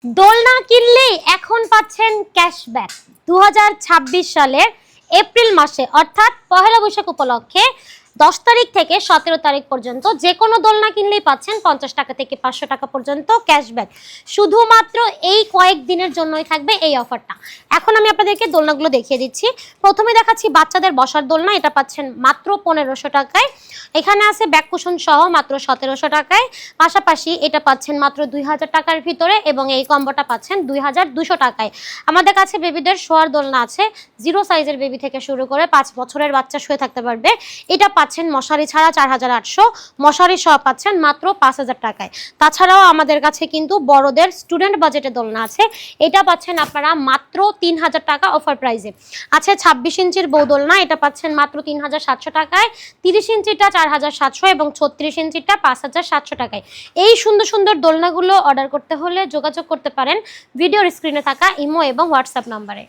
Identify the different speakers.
Speaker 1: দোলনা কিনলেই এখন পাচ্ছেন ক্যাশব্যাক। 2026 সালের এপ্রিল মাসে অর্থাৎ পহেলা বৈশাখ উপলক্ষে 10 তারিখ থেকে 17 তারিখ পর্যন্ত যে কোনো দোলনা কিনলেই পাচ্ছেন 50 টাকা থেকে 500 টাকা পর্যন্ত ক্যাশব্যাক। শুধুমাত্র এই কয়েকদিনের জন্যই থাকবে এই অফারটা। এখন আমি আপনাদেরকে দোলনাগুলো দেখিয়ে দিচ্ছি। প্রথমে দেখাচ্ছি বাচ্চাদের বসার দোলনা, এটা পাচ্ছেন মাত্র 1500 টাকায়। এখানে আছে ব্যাক কুশন সহ মাত্র 1700 টাকায়। পাশাপাশি এটা পাচ্ছেন মাত্র 2000 টাকার ভিতরে এবং এই কম্বোটা পাচ্ছেন 2200 টাকায়। আমাদের কাছে বেবিদের শোয়ার দোলনা আছে, 0 সাইজের বেবি থেকে শুরু করে 5 বছরের বাচ্চা শুয়ে থাকতে পারবে। এটা পাচ্ছেন মশারি ছাড়া 4800, মশারি সহ পাচ্ছেন মাত্র 5000 টাকায়। তাছাড়াও আমাদের কাছে কিন্তু বড়দের স্টুডেন্ট বাজেটে দোলনা আছে, এটা পাচ্ছেন আপনারা মাত্র 3000 টাকা অফার প্রাইসে। আছে 26 ইঞ্চির বউ দোলনা, এটা পাচ্ছেন মাত্র 3700 টাকায়। 30 ইঞ্চিটা 4700 এবং 36 ইঞ্চিটা 5700 টাকায়। এই সুন্দর সুন্দর দোলনাগুলো অর্ডার করতে হলে যোগাযোগ করতে পারেন ভিডিওর স্ক্রিনে থাকা ইমো এবং হোয়াটসঅ্যাপ নাম্বারে।